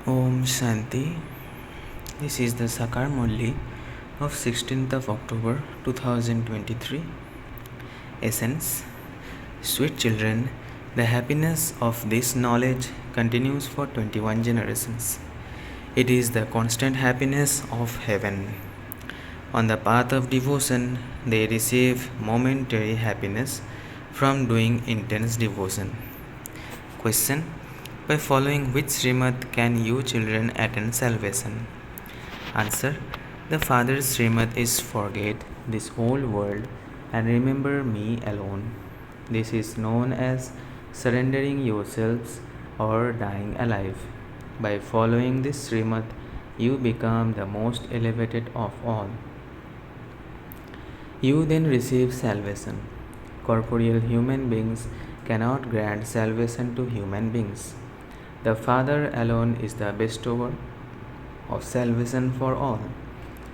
Om Shanti. This is the Sakar Murli of 16th of October 2023. Essence. Sweet children, the happiness of this knowledge continues for 21 generations. It is the constant happiness of heaven. On the path of devotion, they receive momentary happiness from doing intense devotion. Question. By following which shrimat can you children attain salvation? Answer. The Father's shrimat is forget this whole world and remember me alone. This is known as surrendering yourselves or dying alive. By following this shrimat, you become the most elevated of all. You then receive salvation. Corporeal human beings cannot grant salvation to human beings. The Father alone is the bestower of salvation for all.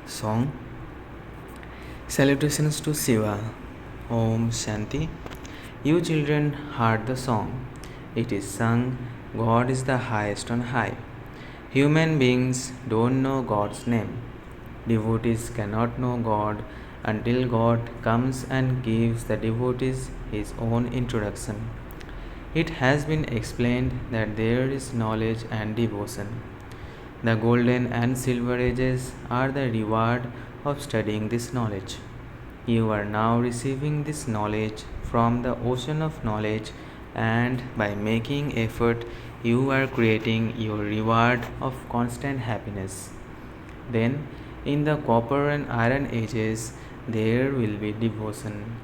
Song. Salutations to Shiva. Om Shanti. You children heard the song. It is sung, God is the highest on high. Human beings don't know God's name. Devotees cannot know God until God comes and gives the devotees his own introduction. It has been explained that there is knowledge and devotion. The golden and silver ages are the reward of studying this knowledge. You are now receiving this knowledge from the ocean of knowledge, and by making effort, you are creating your reward of constant happiness. Then, in the copper and iron ages, there will be devotion.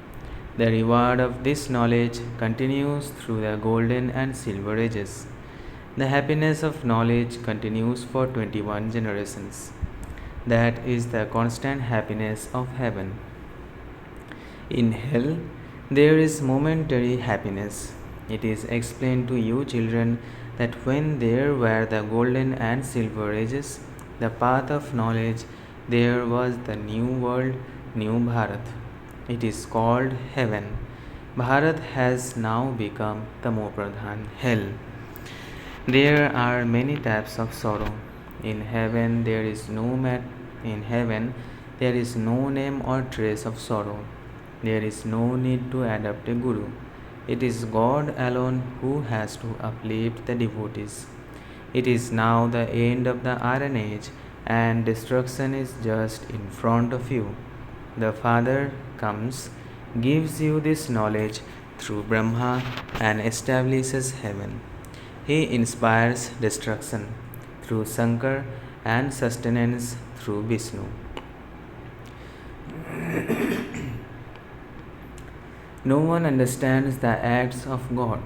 The reward of this knowledge continues through the golden and silver ages. The happiness of knowledge continues for 21 generations. That is the constant happiness of heaven. In hell, there is momentary happiness. It is explained to you, children, that when there were the golden and silver ages, the path of knowledge, there was the new world, new Bharat. It is called heaven. Bharat has now become Tamopradhan, hell. There are many types of sorrow. In heaven there is no name or trace of sorrow. There is no need to adopt a guru. It is God alone who has to uplift the devotees. It is now the end of the Iron Age and destruction is just in front of you. The Father comes, gives you this knowledge through Brahma and establishes heaven. He inspires destruction through Sakar and sustenance through Vishnu. No one understands the acts of God.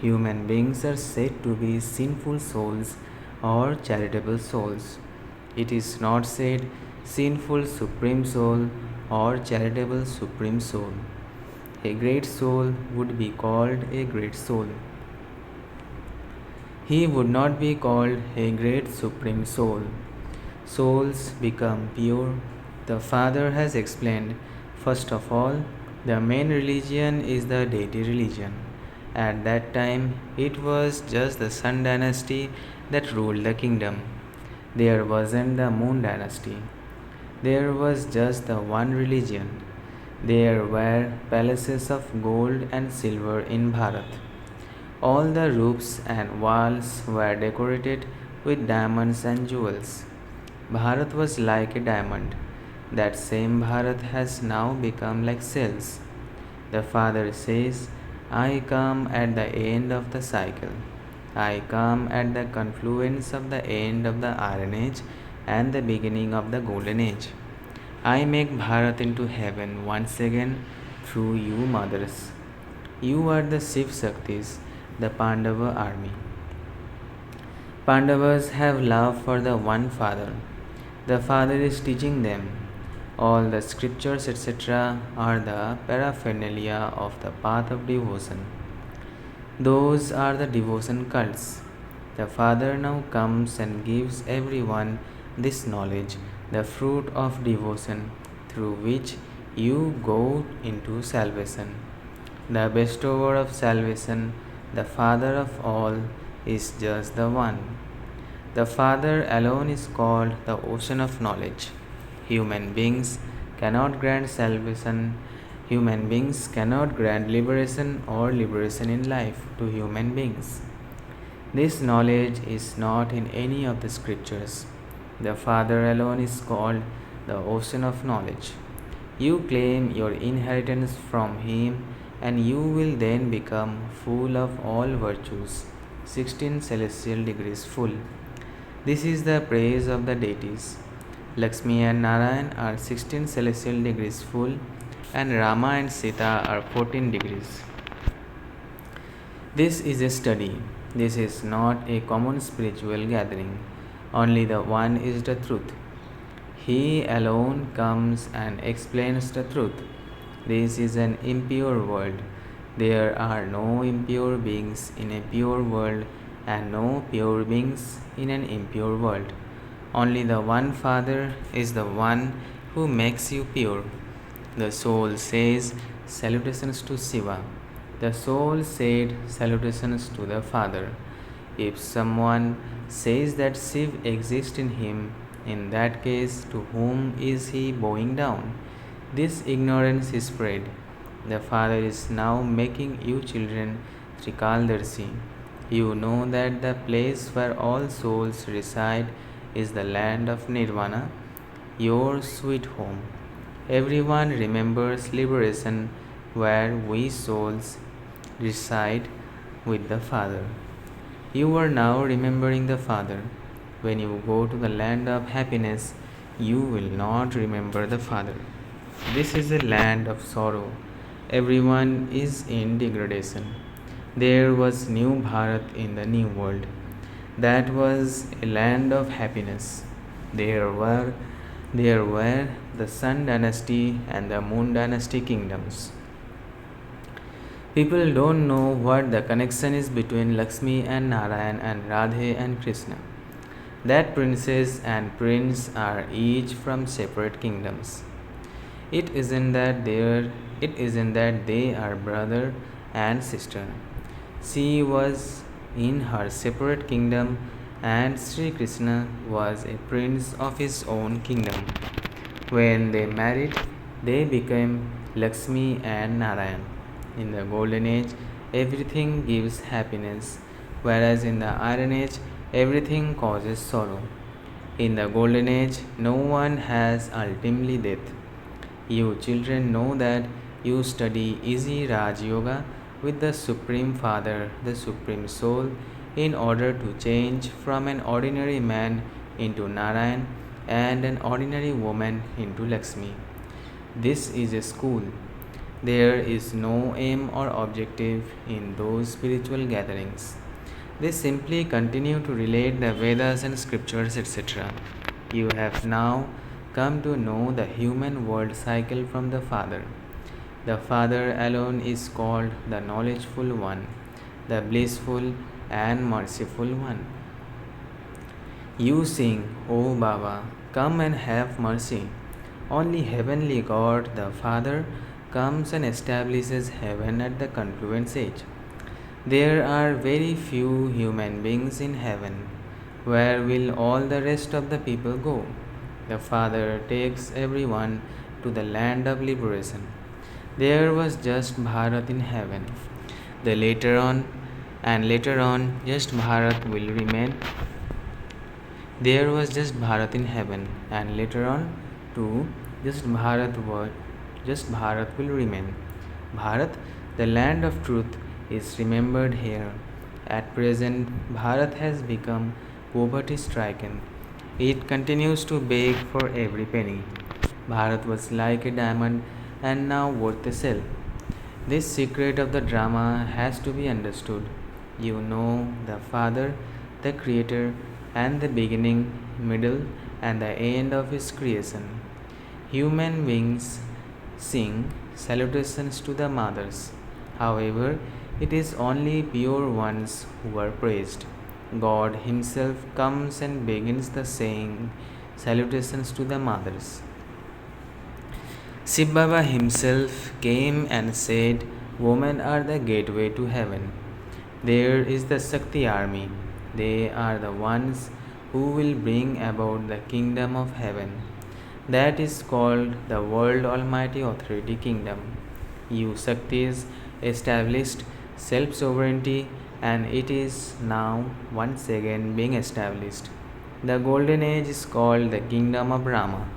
Human beings are said to be sinful souls or charitable souls. It is not said sinful supreme soul or charitable supreme soul. A great soul would be called a great soul. He would not be called a great supreme soul. Souls become pure. The Father has explained, first of all, the main religion is the deity religion. At that time, it was just the Sun dynasty that ruled the kingdom. There wasn't the Moon dynasty. There was just the one religion. There were palaces of gold and silver in Bharat. All the roofs and walls were decorated with diamonds and jewels. Bharat was like a diamond. That same Bharat has now become like cells. The Father says, I come at the end of the cycle. I come at the confluence of the end of the Iron Age and the beginning of the Golden Age. I make Bharat into heaven once again through you mothers. You are the Shiv Shaktis, the Pandava army. Pandavas have love for the one Father. The Father is teaching them. All the scriptures, etc., are the paraphernalia of the path of devotion. Those are the devotion cults. The Father now comes and gives everyone this knowledge, the fruit of devotion, through which you go into salvation. The Bestower of Salvation, the Father of all, is just the one. The Father alone is called the ocean of knowledge. Human beings cannot grant salvation. Human beings cannot grant liberation or liberation in life to human beings. This knowledge is not in any of the scriptures. The Father alone is called the ocean of knowledge. You claim your inheritance from Him, and you will then become full of all virtues, 16 celestial degrees full. This is the praise of the deities. Lakshmi and Narayan are 16 celestial degrees full, and Rama and Sita are 14 degrees. This is a study. This is not a common spiritual gathering. Only the One is the truth. He alone comes and explains the truth. This is an impure world. There are no impure beings in a pure world and no pure beings in an impure world. Only the one Father is the one who makes you pure. The soul says salutations to Shiva. The soul said salutations to the Father. If someone says that Shiv exists in him, in that case, to whom is he bowing down? This ignorance is spread. The Father is now making you children Trikaldarshi. You know that the place where all souls reside is the land of Nirvana, your sweet home. Everyone remembers liberation where we souls reside with the Father. You are now remembering the Father. When you go to the land of happiness, you will not remember the Father. This is a land of sorrow. Everyone is in degradation. There was New Bharat in the New World. That was a land of happiness. There were the Sun Dynasty and the Moon Dynasty kingdoms. People don't know what the connection is between Lakshmi and Narayan and Radhe and Krishna. That princess and prince are each from separate kingdoms. It isn't that they are brother and sister. She was in her separate kingdom and Sri Krishna was a prince of his own kingdom. When they married, they became Lakshmi and Narayan. In the Golden Age, everything gives happiness, whereas in the Iron Age, everything causes sorrow. In the Golden Age, no one has ultimately death. You children know that you study easy Raj Yoga with the Supreme Father, the Supreme Soul, in order to change from an ordinary man into Narayan and an ordinary woman into Lakshmi. This is a school. There is no aim or objective in those spiritual gatherings. They simply continue to relate the Vedas and scriptures, etc. You have now come to know the human world cycle from the Father. The Father alone is called the knowledgeful one, the blissful and merciful one. You sing, O Baba, come and have mercy. Only heavenly God, the Father, comes and establishes heaven at the confluence age. There are very few human beings in heaven. Where will all the rest of the people go? The Father takes everyone to the land of liberation. There was just Bharat in heaven. The later on, just Bharat will remain. There was just Bharat in heaven, and later on, too, just Bharat will remain. Bharat, the land of truth, is remembered here. At present, Bharat has become poverty stricken. It continues to beg for every penny. Bharat was like a diamond and now worth a shell. This secret of the drama has to be understood. You know the Father, the Creator, and the beginning, middle, and the end of His creation. Human beings sing salutations to the mothers. However, it is only pure ones who are praised. God Himself comes and begins the saying salutations to the mothers. Shiv Baba himself came and said, women are the gateway to heaven. There is the Shakti army. They are the ones who will bring about the kingdom of heaven. That is called the World Almighty Authority Kingdom. You Shaktis established self sovereignty, and it is now once again being established. The Golden Age is called the Kingdom of Rama.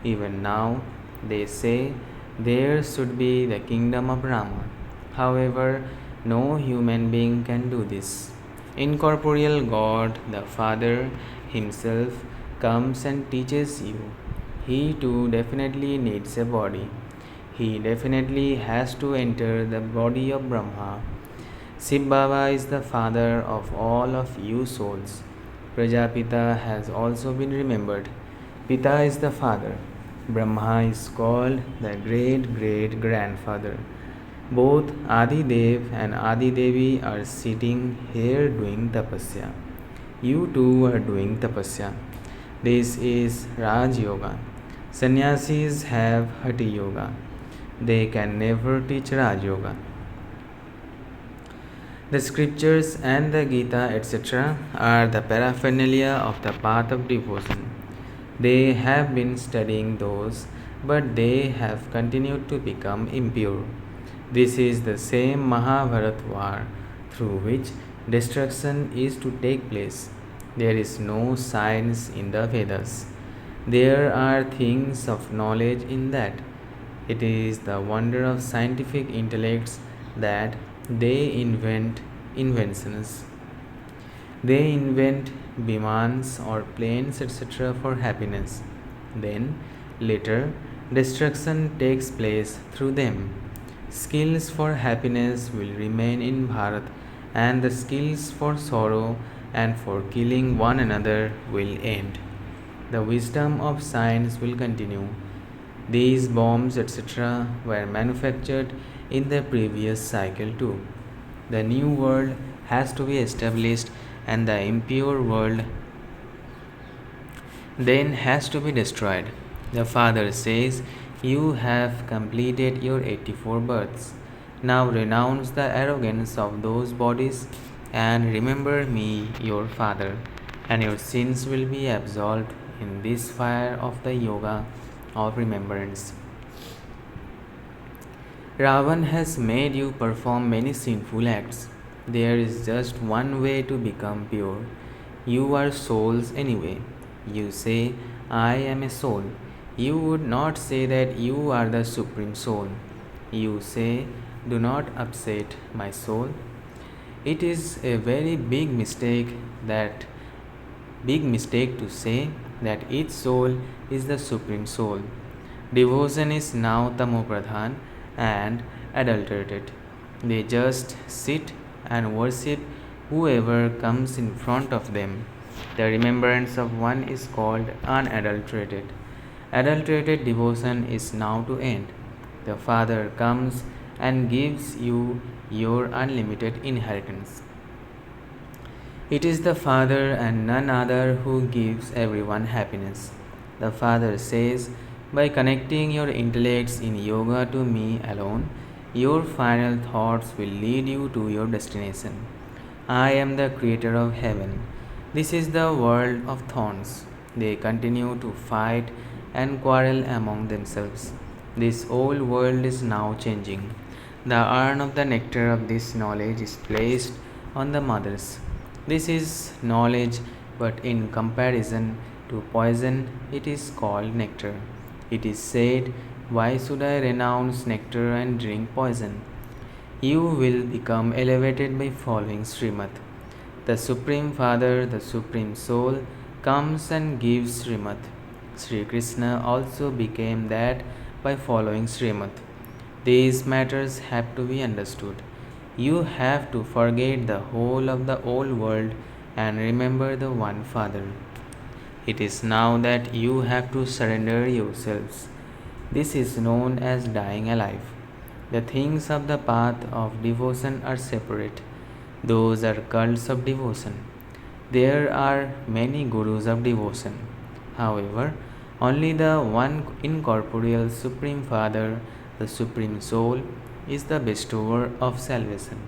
Even now, they say there should be the Kingdom of Rama. However, no human being can do this. Incorporeal God, the Father Himself, comes and teaches you. He too definitely needs a body. He definitely has to enter the body of Brahma. Shiv Baba is the father of all of you souls. Prajapita has also been remembered. Pita is the father. Brahma is called the great great grandfather. Both Adi Dev and Adi Devi are sitting here doing tapasya. You too are doing tapasya. This is Raj Yoga. Sannyasis have Hati Yoga. They can never teach Raj Yoga. The scriptures and the Gita, etc., are the paraphernalia of the path of devotion. They have been studying those, but they have continued to become impure. This is the same Mahabharat war through which destruction is to take place. There is no science in the Vedas. There are things of knowledge in that. It is the wonder of scientific intellects that they invent inventions. They invent bimans or planes, etc., for happiness. Then, later, destruction takes place through them. Skills for happiness will remain in Bharat, and the skills for sorrow and for killing one another will end. The wisdom of science will continue. These bombs, etc., were manufactured in the previous cycle too. The new world has to be established, and the impure world then has to be destroyed. The Father says, "You have completed your 84 births. Now renounce the arrogance of those bodies and remember me, your Father, and your sins will be absolved in this fire of the yoga of remembrance." Ravan has made you perform many sinful acts. There is just one way to become pure. You are souls anyway. You say, "I am a soul." You would not say that you are the Supreme Soul. You say, "Do not upset my soul." It is a very big mistake to say that each soul is the Supreme Soul. Devotion is now tamopradhan and adulterated. They just sit and worship whoever comes in front of them. The remembrance of one is called unadulterated. Adulterated devotion is now to end. The Father comes and gives you your unlimited inheritance. It is the Father and none other who gives everyone happiness. The Father says, "By connecting your intellects in yoga to me alone, your final thoughts will lead you to your destination. I am the creator of heaven. This is the world of thorns." They continue to fight and quarrel among themselves. This old world is now changing. The urn of the nectar of this knowledge is placed on the mothers. This is knowledge, but in comparison to poison, it is called nectar. It is said, "Why should I renounce nectar and drink poison?" You will become elevated by following shrimat. The Supreme Father, the Supreme Soul, comes and gives shrimat. Sri Krishna also became that by following shrimat. These matters have to be understood. You have to forget the whole of the old world and remember the one Father. It is now that you have to surrender yourselves. This is known as dying alive. The things of the path of devotion are separate. Those are cults of devotion. There are many gurus of devotion. However, only the one incorporeal Supreme Father, the Supreme Soul, is the bestower of salvation.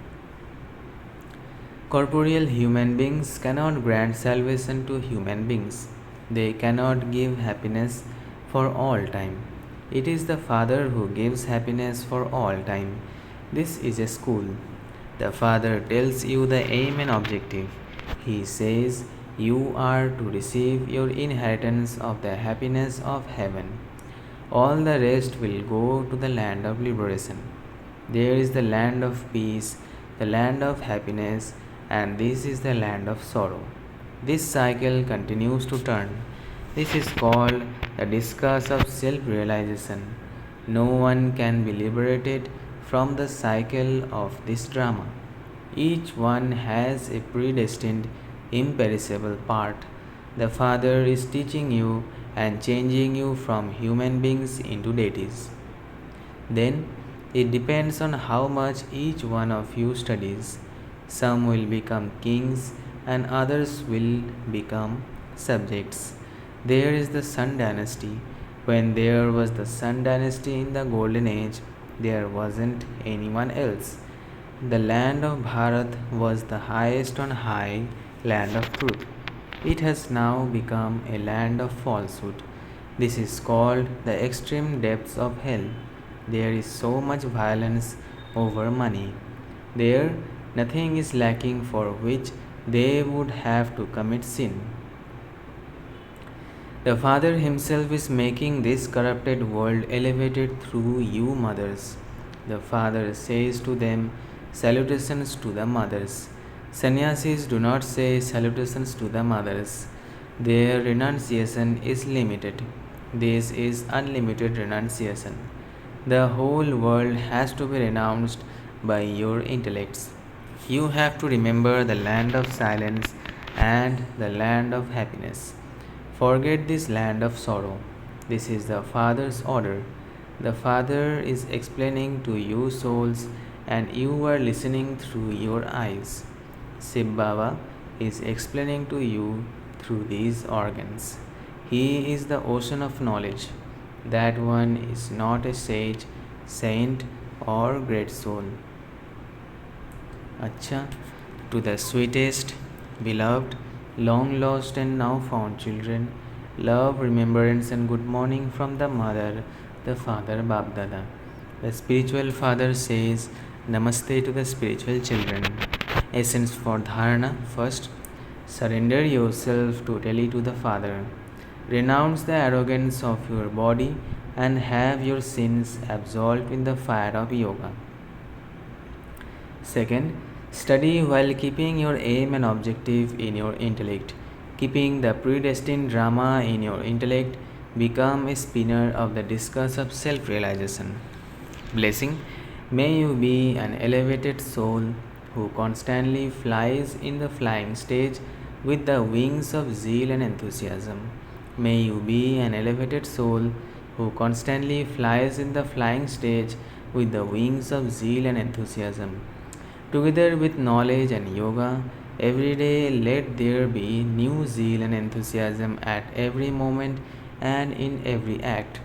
Corporeal human beings cannot grant salvation to human beings. They cannot give happiness for all time. It is the Father who gives happiness for all time. This is a school. The Father tells you the aim and objective. He says you are to receive your inheritance of the happiness of heaven. All the rest will go to the land of liberation. There is the land of peace, the land of happiness, and this is the land of sorrow. This cycle continues to turn. This is called the discourse of self realization. No one can be liberated from the cycle of this drama. Each one has a predestined, imperishable part. The Father is teaching you and changing you from human beings into deities. Then it depends on how much each one of you studies. Some will become kings and others will become subjects. There is the Sun Dynasty. When there was the Sun Dynasty in the Golden Age, there wasn't anyone else. The land of Bharat was the highest on high land of truth. It has now become a land of falsehood. This is called the extreme depths of hell. There is so much violence over money. There, nothing is lacking for which they would have to commit sin. The Father Himself is making this corrupted world elevated through you mothers. The Father says to them, salutations to the mothers. Sannyasis do not say salutations to the mothers. Their renunciation is limited. This is unlimited renunciation. The whole world has to be renounced by your intellects. You have to remember the land of silence and the land of happiness. Forget this land of sorrow. This is the Father's order. The Father is explaining to you souls and you are listening through your eyes. Shiv Baba is explaining to you through these organs. He is the ocean of knowledge. That one is not a sage, saint, or great soul. Achcha, to the sweetest, beloved, long lost and now found children, love, remembrance, and good morning from the mother, the father, BapDada. The spiritual father says namaste to the spiritual children. Essence for dharana: first, surrender yourself totally to the Father. Renounce the arrogance of your body and have your sins absolved in the fire of yoga. Second, study while keeping your aim and objective in your intellect. Keeping the predestined drama in your intellect, become a spinner of the discus of self realization. Blessing: may you be an elevated soul who constantly flies in the flying stage with the wings of zeal and enthusiasm. May you be an elevated soul who constantly flies in the flying stage with the wings of zeal and enthusiasm. Together with knowledge and yoga, every day let there be new zeal and enthusiasm at every moment and in every act.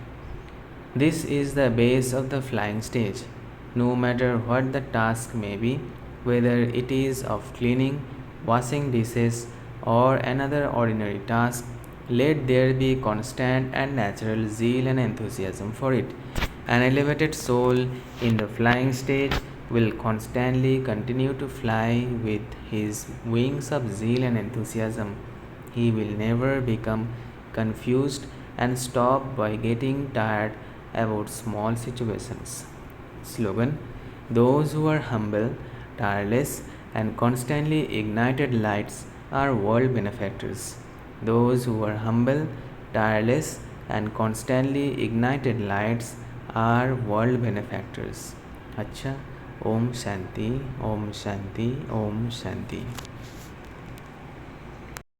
This is the base of the flying stage. No matter what the task may be, whether it is of cleaning, washing dishes, or another ordinary task, let there be constant and natural zeal and enthusiasm for it. An elevated soul in the flying stage will constantly continue to fly with his wings of zeal and enthusiasm. He will never become confused and stop by getting tired about small situations. Slogan: those who are humble, tireless, and constantly ignited lights are world benefactors. Those who are humble, tireless, and constantly ignited lights are world benefactors. Achcha. Om Shanti, Om Shanti, Om Shanti.